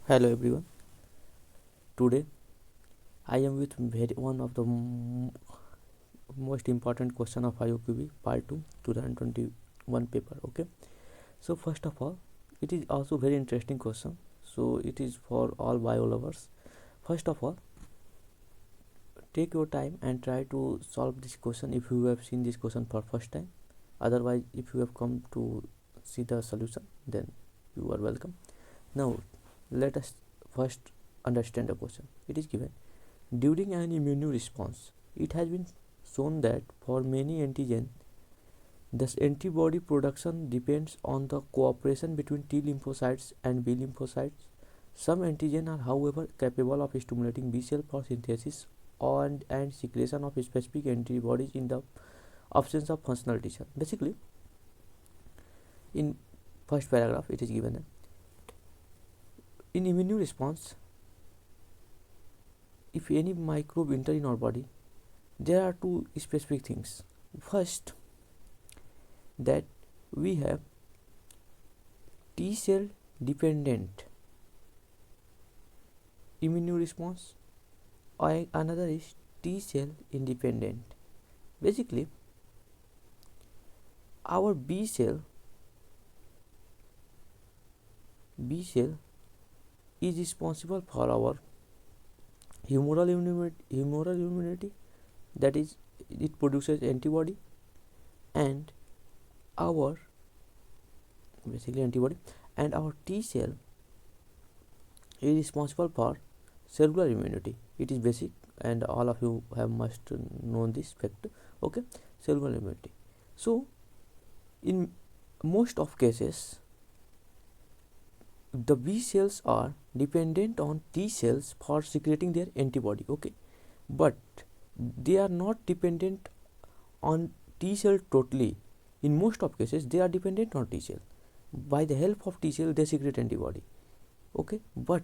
Hello everyone. Today I am with one of the most important question of IOQB Part 2 2021 paper. Okay. So first of all, it is also very interesting question. So it is for all bio lovers. First of all, take your time and try to solve this question if you have seen this question for first time. Otherwise, if you have come to see the solution, then you are welcome. Now, let us first understand the question. It is given. During an immune response, it has been shown that for many antigens, the antibody production depends on the cooperation between T lymphocytes and B lymphocytes. Some antigens are, however, capable of stimulating B cell for synthesis and secretion of specific antibodies in the absence of functional T cell. Basically, in first paragraph, it is given that in immune response, if any microbe enter in our body, there are two specific things. First, that we have T cell dependent immune response, or another is T cell independent. Basically, our B cell is responsible for our humoral immunity, that is, it produces antibody, and our T cell is responsible for cellular immunity. It is basic and all of you have must known this fact. Okay, cellular immunity. So in most of cases, the B cells are dependent on T cells for secreting their antibody. Okay, but they are not dependent on T cell totally. In most of cases, they are dependent on T cell. By the help of T cell, they secrete antibody. Okay, but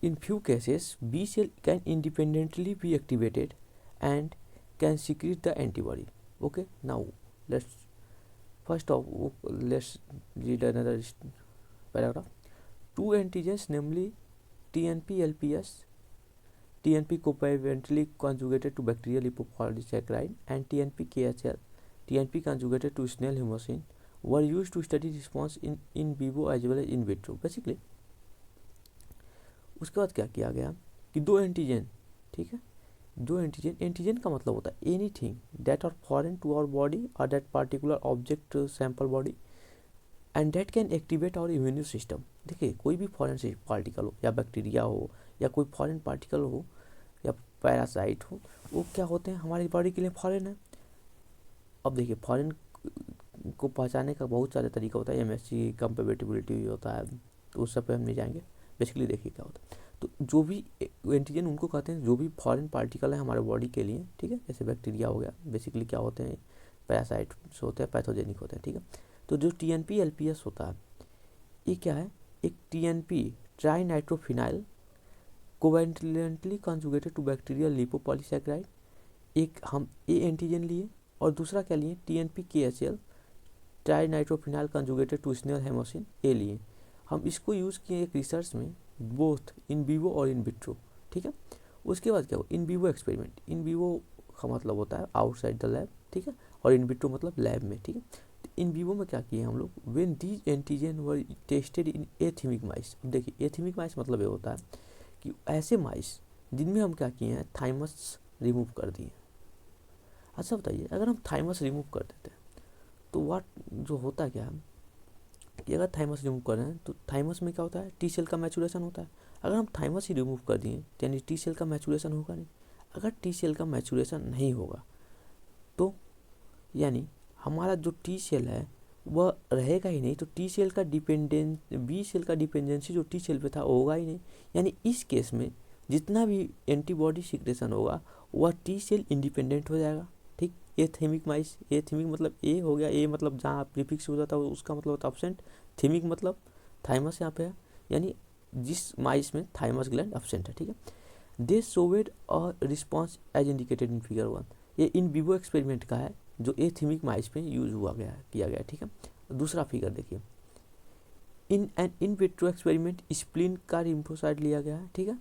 in few cases, B cell can independently be activated and can secrete the antibody. Okay, now let's read another paragraph. Two antigens, namely TNP-LPS, TNP covalently conjugated to bacterial lipopolysaccharide, and TNP-KHL, TNP conjugated to snail hyoscine, were used to study response in vivo as well as in vitro. Basically, उसके बाद क्या किया गया कि दो antigen, ठीक है, दो एंटीजन का मतलब होता है anything that are foreign to our body और that particular object sample body and that can activate our immune system. देखिए, कोई भी फॉरेन से पार्टिकल हो, या बैक्टीरिया हो, या कोई फॉरेन पार्टिकल हो, या पैरासाइट हो, वो क्या होते हैं, हमारी बॉडी के लिए फॉरेन है. अब देखिए, फॉरेन को पहचानने का बहुत सारे तरीका होता है, एमएससी कंपेटिबिलिटी होता है, तो उस सब पे हम नहीं जाएंगे. बेसिकली देखिए क्या होता है. तो जो भी एंटीजन उनको कहते हैं जो भी फॉरेन पार्टिकल है हमारे बॉडी के लिए, ठीक है, जैसे बैक्टीरिया हो गया, बेसिकली क्या होते हैं, पैरासाइट्स होते हैं, पैथोजेनिक होते हैं, ठीक है. तो जो टीएनपी एलपीएस होता है, ये क्या है, एक TNP tri nitrophenyl covalently conjugated to bacterial lipopolysaccharide, एक हम ए एंटीजन लिए, और दूसरा क्या लिए, TNP KHL tri nitrophenyl conjugated to snail hemocyanin ए लिए. हम इसको यूज़ किए एक रिसर्च में, बोथ इन विवो और इन विट्रो, ठीक है. उसके बाद क्या हो, in vivo experiment, in vivo का मतलब होता है आउटसाइड द लैब, ठीक है, और इन विट्रो मतलब लैब में, ठीक है. इन विवो में क्या किए हम लोग, when these antigen were tested in athymic mice. अब देखिए, एथीमिक माइस मतलब ये होता है कि ऐसे माइस जिनमें हम क्या किए हैं, थाइमस रिमूव कर दिए. अच्छा बताइए, अगर हम थाइमस रिमूव कर देते हैं तो वाट जो होता क्या है कि अगर थाइमस रिमूव कर रहे हैं तो थाइमस में क्या होता है, टी सेल का मैचुरेशन होता है. अगर हम थाइमस ही रिमूव कर दिए यानी टी सेल का मैचुरेशन होगा नहीं. अगर टी सेल का मैचुरेशन नहीं होगा तो यानी हमारा जो टी सेल है वह रहेगा ही नहीं. तो टी सेल का बी सेल का डिपेंडेंसी जो टी सेल पे था होगा ही नहीं. यानी इस केस में जितना भी एंटीबॉडी सिक्रेशन होगा वह टी सेल इंडिपेंडेंट हो जाएगा. ठीक, एथेमिक माइस, एथेमिक मतलब ए हो गया, ए मतलब जहाँ प्रीफिक्स हो जाता है उसका मतलब होता है एब्सेंट, थीमिक मतलब थाइमस यहाँ पे है, यानी जिस माइस में थाइमस ग्लैंड एब्सेंट है, ठीक है. They showed a response as indicated in figure 1. ये इन विवो एक्सपेरिमेंट का है जो एथेमिक माइस पे यूज हुआ गया है, किया गया है, ठीक है. दूसरा फिगर देखिए, in an in vitro experiment spleen का लिम्फोसाइट लिया गया है, ठीक है,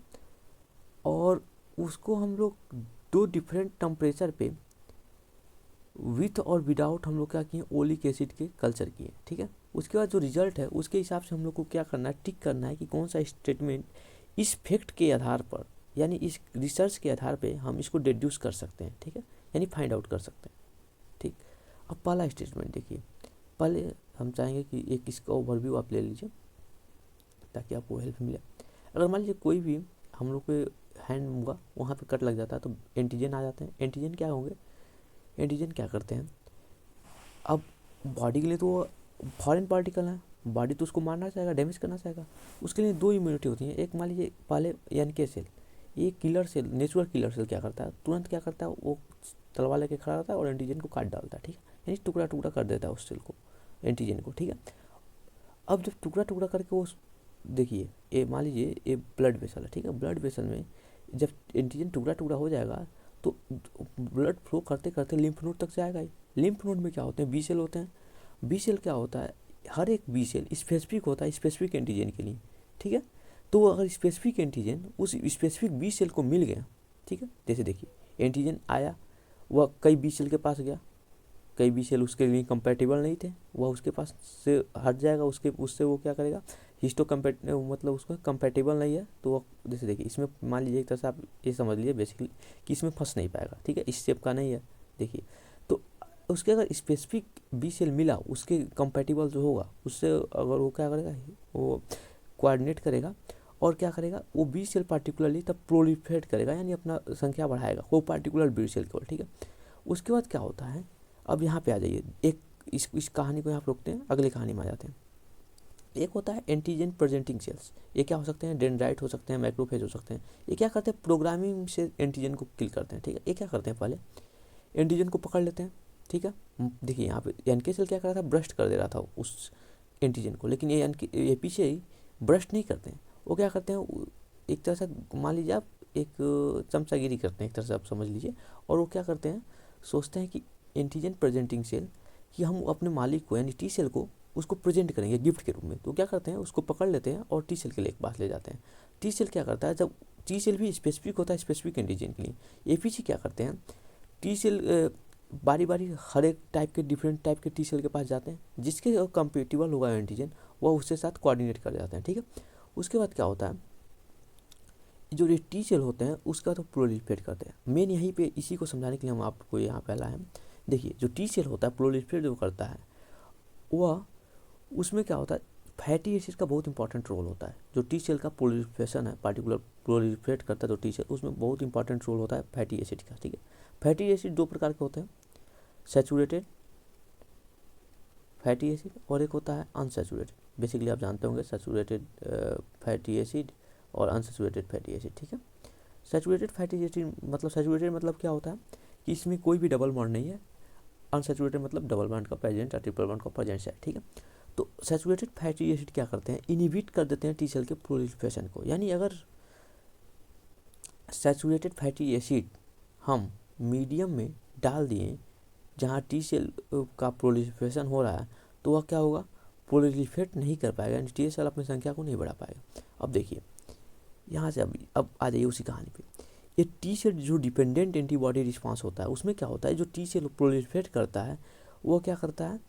और उसको हम लोग 2 डिफरेंट टेम्परेचर पे विथ और विदाउट हम लोग क्या किए, ओलिक एसिड के कल्चर किए, ठीक है। उसके बाद जो रिजल्ट है उसके हिसाब से हम लोग को क्या करना है, टिक करना है कि कौन सा स्टेटमेंट इस फैक्ट के आधार पर, यानी इस रिसर्च के आधार पे हम इसको डिड्यूस कर सकते हैं, ठीक है, यानी फाइंड आउट कर सकते हैं, ठीक। अब पहला स्टेटमेंट देखिए, पहले हम चाहेंगे कि एक इसका ओवरव्यू आप ले लीजिए ताकि आपको हेल्प मिले। अगर मान लीजिए कोई भी हम लोग के हैंड होगा वहाँ पे कट लग जाता है तो एंटीजन आ जाते हैं। एंटीजन क्या होंगे, एंटीजन क्या करते हैं, अब बॉडी के लिए तो फॉरेन पार्टिकल है, बॉडी तो उसको मारना चाहेगा, डैमेज करना चाहेगा। उसके लिए 2 इम्यूनिटी होती है। एक मान लीजिए पहले NK सेल, ये killer cell, natural killer cell क्या करता है, तुरंत क्या करता है, वो तलवार लेके खड़ा रहता है और एंटीजन को काट डालता है, ठीक है, यानी टुकड़ा टुकड़ा कर देता है उस सेल को, एंटीजन को, ठीक है। अब जब टुकड़ा टुकड़ा करके वो, देखिए ये मान लीजिए ये ब्लड वेसल है, ठीक है, ब्लड वेसल में जब एंटीजन टुकड़ा टुकड़ा हो जाएगा तो ब्लड फ्लो करते करते लिम्फ नोड तक जाएगा ही। लिम्फ नोड में क्या होते हैं, बी सेल होते हैं। बी सेल क्या होता है, हर एक बी सेल स्पेसिफिक होता है स्पेसिफिक एंटीजन के लिए, ठीक है। तो अगर स्पेसिफिक एंटीजन उस स्पेसिफिक बी सेल को मिल गया, ठीक है, जैसे देखिए एंटीजन आया, वह कई बी सेल के पास गया, कई बी सेल उसके लिए कंपैटिबल नहीं थे, वह उसके पास से हट जाएगा, उससे वो क्या करेगा, हिस्टो मतलब उसको कंपैटिबल नहीं है तो वो, जैसे देखिए इसमें मान लीजिए एक तरह से आप ये समझ लीजिए बेसिकली कि इसमें फंस नहीं पाएगा, ठीक है, इस शेप का नहीं है, देखिए। तो उसके अगर स्पेसिफिक बी सेल मिला उसके कंपैटिबल जो होगा उससे अगर वो क्या करेगा, वो कोऑर्डिनेट करेगा और क्या करेगा, वो बी सेल पार्टिकुलरली तब प्रोलिफरेट करेगा, यानी अपना संख्या बढ़ाएगा वो पार्टिकुलर बी सेल केवल, ठीक है। उसके बाद क्या होता है, अब यहाँ पे आ जाइए, एक इस कहानी को यहाँ रोकते हैं, अगली कहानी में आ जाते हैं। एक होता है एंटीजन प्रेजेंटिंग सेल्स, ये क्या हो सकते हैं, डेंड्राइट हो सकते हैं, मैक्रोफेज हो सकते हैं। ये क्या करते हैं, प्रोग्रामिंग से एंटीजन को किल करते हैं, ठीक है। ये क्या करते हैं, पहले एंटीजन को पकड़ लेते हैं, ठीक है। देखिए यहाँ पे NK सेल क्या कर रहा था, ब्रस्ट कर दे रहा था उस एंटीजन को, लेकिन ये पीछे ही ब्रस्ट नहीं करते हैं, वो क्या करते हैं, एक तरह से मान लीजिए आप एक चमचागिरी करते हैं, एक तरह से आप समझ लीजिए। और वो क्या करते हैं, सोचते हैं कि एंटीजन प्रेजेंटिंग सेल कि हम अपने मालिक को यानी T सेल को उसको प्रेजेंट करेंगे गिफ्ट के रूप में, तो क्या करते हैं, उसको पकड़ लेते हैं और T सेल के लिए पास ले जाते हैं। T सेल क्या करता है, जब T सेल भी स्पेसिफिक होता है स्पेसिफिक एंटीजन के लिए, APC क्या करते हैं, T सेल बारी बारी हर एक टाइप के डिफरेंट टाइप के T सेल के पास जाते हैं, जिसके कंपेटिबल होगा एंटीजन वह उसके साथ कोऑर्डिनेट कर जाते हैं, ठीक है। उसके बाद क्या होता है, जो ये T सेल होते हैं उसका तो प्रोलिफरेट करते हैं। मेन यहीं पे इसी को समझाने के लिए हम आपको यहाँ पे लाए हैं। देखिए जो T सेल होता है प्रोलिफरेट जो करता है, वह उसमें क्या होता है, फैटी एसिड का बहुत इंपॉर्टेंट रोल होता है। जो T सेल का प्रोलिफरेशन है, पार्टिकुलर प्रोलिफरेट करता है तो T सेल, उसमें बहुत इंपॉर्टेंट रोल होता है फैटी एसिड का, ठीक है। फैटी एसिड 2 प्रकार के होते हैं, सैचुरेटेड फैटी एसिड और एक होता है अनसैचुरेटेड। बेसिकली आप जानते होंगे सैचुरेटेड फैटी एसिड और अनसैचुरेटेड फैटी एसिड, ठीक है। सैचुरेटेड फैटी एसिड मतलब, सैचुरेटेड मतलब क्या होता है कि इसमें कोई भी डबल बॉन्ड नहीं है, अनसैचुरेटेड मतलब डबल बॉन्ड का प्रेजेंट या ट्रिपल बॉन्ड का प्रेजेंस है, ठीक है। तो सैचुरेटेड फैटी एसिड क्या करते हैं, इनहिबिट कर देते हैं T सेल के प्रोलिफरेशन को। यानी अगर सैचुरेटेड फैटी एसिड हम मीडियम में डाल दिए जहाँ T सेल का प्रोलिफरेशन हो रहा है, तो वह क्या होगा, प्रोलिफरेट नहीं कर पाएगा, यानी T सेल अपनी संख्या को नहीं बढ़ा पाएगा। अब देखिए यहाँ से अब आ जाइए उसी कहानी पे। ये T सेल जो डिपेंडेंट एंटीबॉडी रिस्पांस होता है, उसमें क्या होता है, जो T सेल प्रोलिफरेट करता है वो क्या करता है,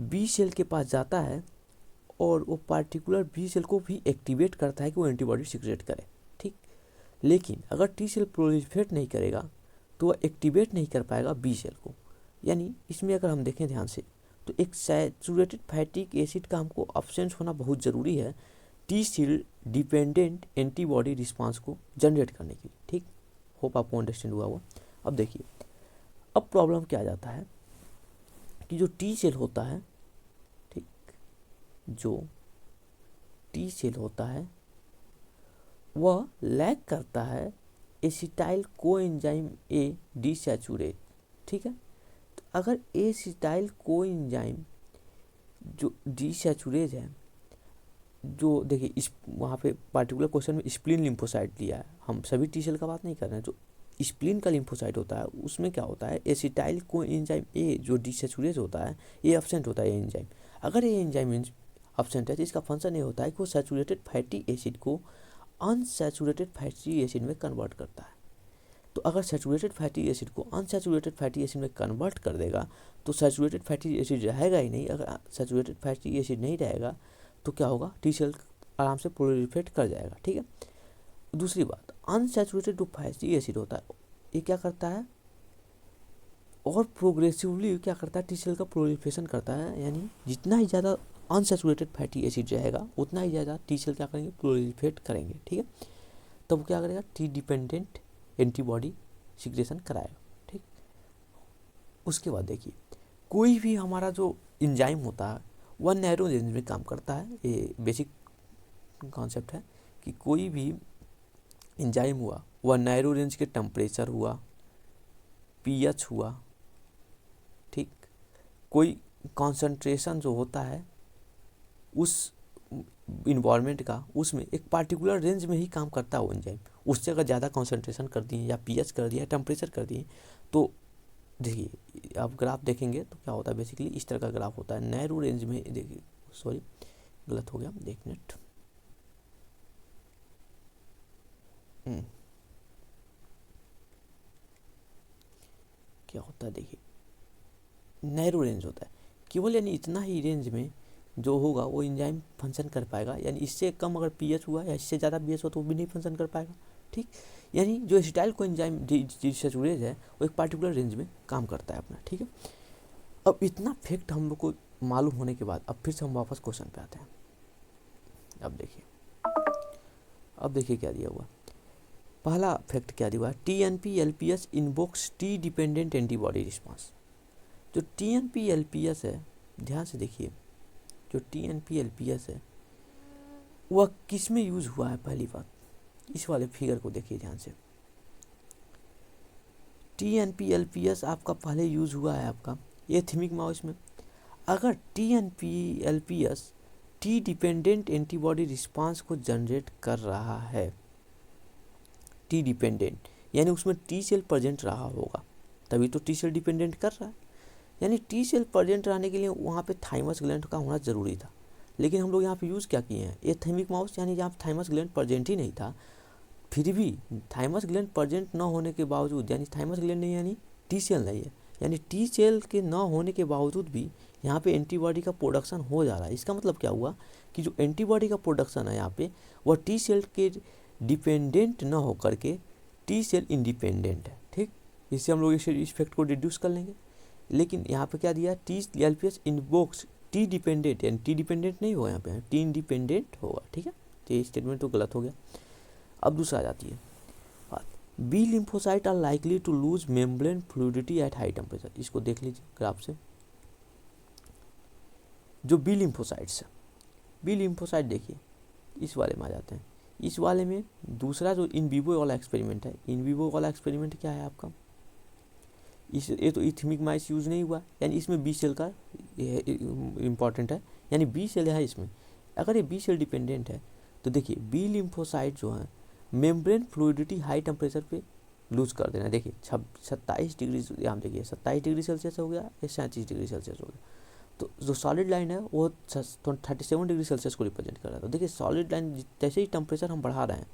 बी सेल के पास जाता है और वो पार्टिकुलर बी सेल को भी एक्टिवेट करता है कि वो एंटीबॉडी सिक्रेट करे, ठीक। लेकिन अगर T सेल प्रोलिफरेट नहीं करेगा तो वह एक्टिवेट नहीं कर पाएगा बी सेल को। यानी इसमें अगर हम देखें ध्यान से तो एक सैचुरेटेड फैटिक एसिड का हमको अब्सेंस होना बहुत ज़रूरी है T cell dependent antibody response को जनरेट करने के लिए, ठीक। होप आपको अंडरस्टैंड हुआ वो। अब देखिए अब प्रॉब्लम क्या आ जाता है कि जो T सेल होता है, ठीक, जो T सेल होता है वह लैक करता है एसिटाइल कोएंजाइम A डिसैचुरेट, ठीक है। तो अगर एसिटाइल कोएंजाइम जो डिसैचुरेट है, जो देखिए इस वहाँ पे पार्टिकुलर क्वेश्चन में स्प्लीन लिम्फोसाइट लिया है, हम सभी T सेल का बात नहीं कर रहे हैं। जो स्प्लीन का लिम्फोसाइट होता है उसमें क्या होता है, एसिटाइल कोएंजाइम A जो डिसैचुरेट होता है, ये एब्सेंट होता है ये एंजाइम। अगर ये एंजाइम एब्सेंट है तो इसका फंक्शन ये होता है कि वो सैचुरेटेड फैटी एसिड को अनसैचुरेटेड फैटी एसिड में कन्वर्ट करता है। तो अगर सैचुरेटेड फैटी एसिड को अनसैचुरेटेड फैटी एसिड में कन्वर्ट कर देगा तो सैचुरेटेड फैटी एसिड रहेगा ही नहीं। अगर सैचुरेटेड फैटी एसिड नहीं रहेगा तो क्या होगा, टी सेल आराम से प्रोलिफरेट कर जाएगा। ठीक है। दूसरी बात, अनसैचुरेटेड जो फैटी एसिड होता है ये क्या करता है और प्रोग्रेसिवली क्या करता है, टी सेल का प्रोलिफरेशन करता है। यानी जितना ही ज़्यादा अनसैचुरेटेड फैटी एसिड रहेगा उतना ही ज़्यादा टी सेल क्या करेंगे, प्रोलिफरेट करेंगे। ठीक है। तब क्या करेगा, टी डिपेंडेंट एंटीबॉडी सिक्रेशन कराएगा। ठीक। उसके बाद देखिए, कोई भी हमारा जो एंजाइम होता है वह नैरो रेंज में काम करता है। ये बेसिक कॉन्सेप्ट है कि कोई भी एंजाइम हुआ वह नैरो रेंज के टेम्परेचर हुआ, पीएच हुआ, ठीक, कोई कॉन्सेंट्रेशन जो होता है उस इन्वायरमेंट का, उसमें एक पार्टिकुलर रेंज में ही काम करता है वो एंजाइम। उससे अगर ज़्यादा कॉन्सेंट्रेशन कर दिए या पीएच कर दिया, टेम्परेचर कर दिए, तो देखिए आप ग्राफ देखेंगे तो क्या होता है, बेसिकली इस तरह का ग्राफ होता है। नैरो रेंज में देखिए, सॉरी गलत हो गया, एक मिनट, क्या होता है, देखिए नैरो रेंज होता है केवल, यानी इतना ही रेंज में जो होगा वो एंजाइम फंक्शन कर पाएगा। यानी इससे कम अगर पीएच हुआ या इससे ज़्यादा पीएच हो तो वो भी नहीं फंक्शन कर पाएगा। ठीक। यानी जो एसिटाइल को एंजाइम डिसैचुरेज है वो एक पार्टिकुलर रेंज में काम करता है अपना। ठीक है। अब इतना फैक्ट हम लोग को मालूम होने के बाद अब फिर से हम वापस क्वेश्चन पे आते हैं। अब देखिए क्या दिया हुआ। पहला फैक्ट क्या दिया हुआ है, TNP-LPS invokes T dependent antibody response. जो TNP-LPS है, ध्यान से देखिए, जो TNP-LPS है वह किस में यूज हुआ है। पहली बात, इस वाले फिगर को देखिए ध्यान से। TNP-LPS आपका पहले यूज हुआ है आपका एथिमिक माउस में। अगर TNP-LPS T dependent antibody response को जनरेट कर रहा है, टी डिपेंडेंट यानी उसमें टी सेल प्रेजेंट रहा होगा, तभी तो टी सेल डिपेंडेंट कर रहा है। यानी टी सेल प्रेजेंट रहने के लिए वहाँ पे थाइमस ग्लैंड का होना ज़रूरी था, लेकिन हम लोग यहाँ पे यूज़ क्या किए हैं, एथिमिक माउस, यानी जहाँ थाइमस ग्लैंड प्रेजेंट ही नहीं था। फिर भी थाइमस ग्लैंड प्रेजेंट न होने के बावजूद, यानी थाइमस ग्लैंड नहीं यानी टी सेल नहीं है, यानी टी सेल के न होने के बावजूद भी यहाँ पे एंटीबॉडी का प्रोडक्शन हो जा रहा है। इसका मतलब क्या हुआ कि जो एंटीबॉडी का प्रोडक्शन है यहाँ पे वह टी सेल के डिपेंडेंट न हो करके टी सेल इंडिपेंडेंट है। ठीक। इससे हम लोग इस फैक्ट को डिड्यूस कर लेंगे। लेकिन यहाँ पे क्या दिया, TNP-LPS इन्वोक्स टी डिपेंडेंट, यानी टी डिपेंडेंट नहीं होगा यहाँ पे, टी इंडिपेंडेंट होगा। ठीक है। तो ये स्टेटमेंट तो गलत हो गया। अब दूसरा आ जाती है बात, B lymphocyte are likely to lose membrane fluidity at high temperature. इसको देख लीजिए ग्राफ से। जो बी लिम्फोसाइट्स है, बी लिम्फोसाइट देखिए इस वाले में आ जाते हैं। इस वाले में दूसरा जो इन विवो वाला एक्सपेरिमेंट है, इन विवो वाला एक्सपेरिमेंट क्या है आपका, ये तो इथमिक माइस यूज नहीं हुआ, यानी इसमें बी सेल का इम्पॉर्टेंट है, यानी बी सेल है इसमें। अगर ये बी सेल डिपेंडेंट है तो देखिए बी लिम्फोसाइट जो है मेम्ब्रेन फ्लूइडिटी हाई टेम्परेचर पे लूज कर देना। देखिए 27 डिग्री, यहाँ देखिए 27 डिग्री सेल्सियस हो गया या 37 डिग्री सेल्सियस हो गया। तो जो सॉलिड लाइन है वो 37 डिग्री सेल्सियस को रिप्रेजेंट कर रहा है। तो देखिए सॉलिड लाइन जैसे ही टेम्परेचर हम बढ़ा रहे हैं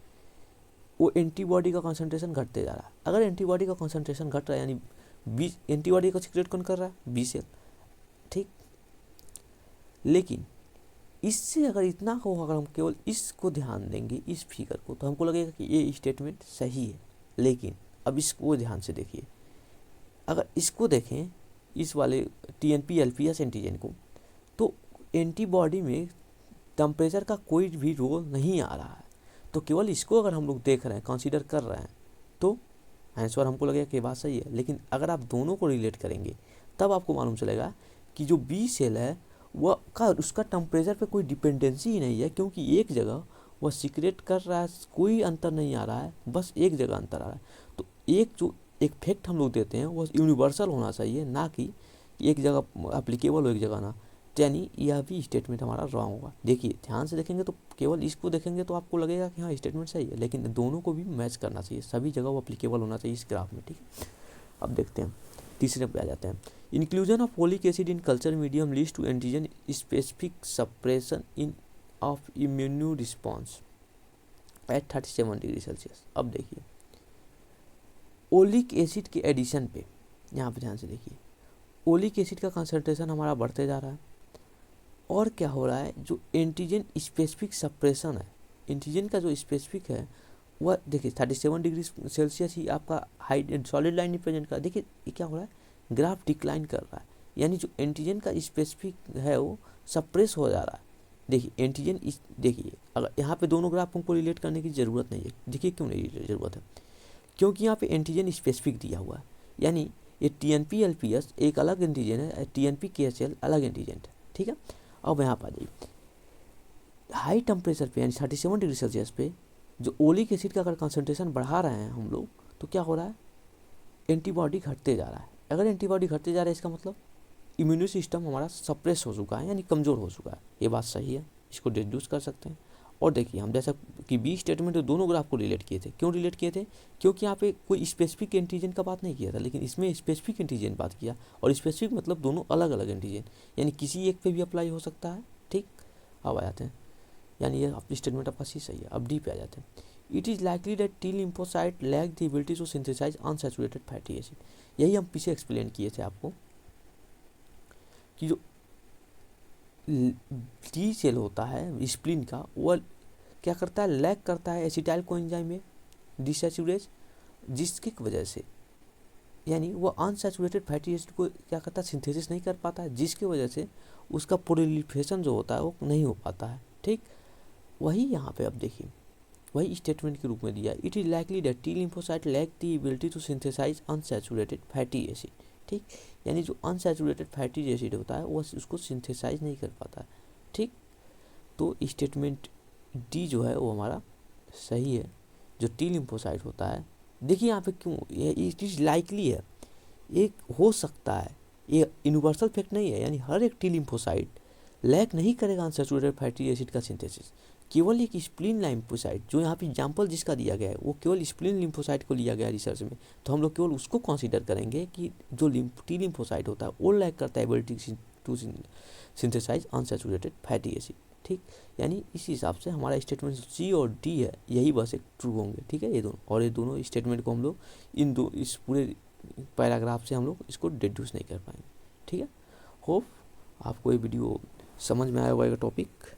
वो एंटीबॉडी का कॉन्सेंट्रेशन घटते जा रहा है। अगर एंटीबॉडी का कॉन्सेंट्रेशन घट रहा है यानी बी एंटीबॉडी को सिक्रेट कौन कर रहा है, बी सेल। ठीक। लेकिन इससे अगर इतना हो, अगर हम केवल इसको ध्यान देंगे, इस फिगर को, तो हमको लगेगा कि ये स्टेटमेंट सही है। लेकिन अब इसको ध्यान से देखिए, अगर इसको देखें इस वाले TNP-LPS एंटीजन को, तो एंटीबॉडी में टेम्परेचर का कोई भी रोल नहीं आ रहा है। तो केवल इसको अगर हम लोग देख रहे हैं, कंसीडर कर रहे हैं, तो आंसर हमको लगेगा कि बात सही है। लेकिन अगर आप दोनों को रिलेट करेंगे तब आपको मालूम चलेगा कि जो बी सेल है वह का उसका टेम्परेचर पे कोई डिपेंडेंसी ही नहीं है, क्योंकि एक जगह वह सीक्रेट कर रहा है, कोई अंतर नहीं आ रहा है, बस एक जगह अंतर आ रहा है। तो एक फैक्ट हम लोग देते हैं वो यूनिवर्सल होना चाहिए, ना कि एक जगह एप्लीकेबल हो एक जगह ना। यानी यह भी स्टेटमेंट हमारा रॉन्ग होगा। देखिए ध्यान से देखेंगे तो केवल इसको देखेंगे तो आपको लगेगा कि हाँ स्टेटमेंट सही है, लेकिन दोनों को भी मैच करना चाहिए, सभी जगह वो एप्लीकेबल होना चाहिए इस ग्राफ में। ठीक है। अब देखते हैं तीसरे पे आ जाते हैं। Inclusion of folic acid in culture medium leads to antigen specific suppression in of immune response at 37 degree Celsius. अब देखिए ओलिक एसिड के एडिशन पे, यहाँ पे ध्यान से देखिए, ओलिक एसिड का कंसंट्रेशन हमारा बढ़ते जा रहा है और क्या हो रहा है, जो एंटीजन स्पेसिफिक सप्रेशन है, एंटीजन का जो स्पेसिफिक है वह देखिए 37 डिग्री सेल्सियस ही आपका हाई सॉलिड लाइन रिप्रेजेंट कर। देखिए ये क्या हो रहा है, ग्राफ डिक्लाइन कर रहा है, यानी जो एंटीजन का स्पेसिफिक है वो सप्रेस हो जा रहा है। देखिए एंटीजन देखिए अगर यहाँ पे दोनों ग्राफ हमको रिलेट करने की ज़रूरत नहीं है। देखिए क्यों नहीं ज़रूरत है, क्योंकि यहाँ पे एंटीजन स्पेसिफिक दिया हुआ है, यानी ये TNP LPS एक अलग एंटीजन है, TNP KHL अलग एंटीजन है, ठीक है। अब यहाँ पर आ जाइए, हाई टेम्परेचर पे यानी 37 डिग्री सेल्सियस पे जो ओलिक एसिड का अगर कंसंट्रेशन बढ़ा रहे हैं हम लोग, तो क्या हो रहा है, एंटीबॉडी घटते जा रहा है। अगर एंटीबॉडी घटते जा रहा है इसका मतलब इम्यून सिस्टम हमारा सप्रेस हो चुका है, यानी कमज़ोर हो चुका है। ये बात सही है, इसको डिड्यूस कर सकते हैं। और देखिए हम जैसा कि बी स्टेटमेंट दोनों ग्राफ को रिलेट किए थे, क्यों रिलेट किए थे, क्योंकि यहाँ पे कोई स्पेसिफिक एंटीजन का बात नहीं किया था, लेकिन इसमें स्पेसिफिक एंटीजन बात किया। और स्पेसिफिक मतलब दोनों अलग अलग एंटीजन, यानी किसी एक पे भी अप्लाई हो सकता है, ठीक। अब आ जाते हैं, यानी ये अपनी स्टेटमेंट आपका सही है। अब डी पे आ जाते हैं। It is likely that T lymphocyte lack the ability to synthesise unsaturated fatty acid. यही हम पीछे एक्सप्लेन किए थे आपको कि जो टी सेल होता है स्प्लीन का, वह क्या करता है, लैक करता है एसिटाइल कोएंजाइम में डिसैचुरेज, जिसकी वजह से यानी वो अनसैचुरेटेड फैटी एसिड को क्या करता है, सिंथेसिस नहीं कर पाता है, जिसकी वजह से उसका प्रोलिफरेशन जो होता है वो नहीं हो पाता है, ठीक। वही यहाँ पे अब देखिए वही स्टेटमेंट के रूप में दिया, it is likely that T lymphocyte lack the ability to synthesise unsaturated fatty acid, ठीक। यानी जो अनसैचुरेटेड फैटी एसिड होता है वो उसको सिंथेसाइज नहीं कर पाता है, ठीक। तो स्टेटमेंट डी जो है वो हमारा सही है। जो टी लिम्फोसाइट होता है, देखिए यहाँ पे क्यों ये इट इज़ लाइकली है, एक हो सकता है, ये यूनिवर्सल फैक्ट नहीं है, यानी हर एक टी लिम्फोसाइट लैक नहीं करेगा अनसैचुरेटेड फैटी एसिड का सिंथेसिस। केवल एक स्प्लीन लिम्फोसाइट, जो यहाँ पे एग्जाम्पल जिसका दिया गया है वो केवल स्प्लीन लिम्फोसाइट को लिया गया रिसर्च में, तो हम लोग केवल उसको कंसीडर करेंगे कि जो टी लिम्फोसाइट होता है वो लैक करता है ability to synthesise unsaturated fatty acid, ठीक। यानी इस हिसाब से हमारा स्टेटमेंट सी और डी है, यही बस एक ट्रू होंगे, ठीक है। ये दोनों और ये दोनों स्टेटमेंट को हम लोग इस पूरे पैराग्राफ से हम लोग इसको डिड्यूस नहीं कर पाएंगे, ठीक है। होप आपको ये वीडियो समझ में आया होगा टॉपिक।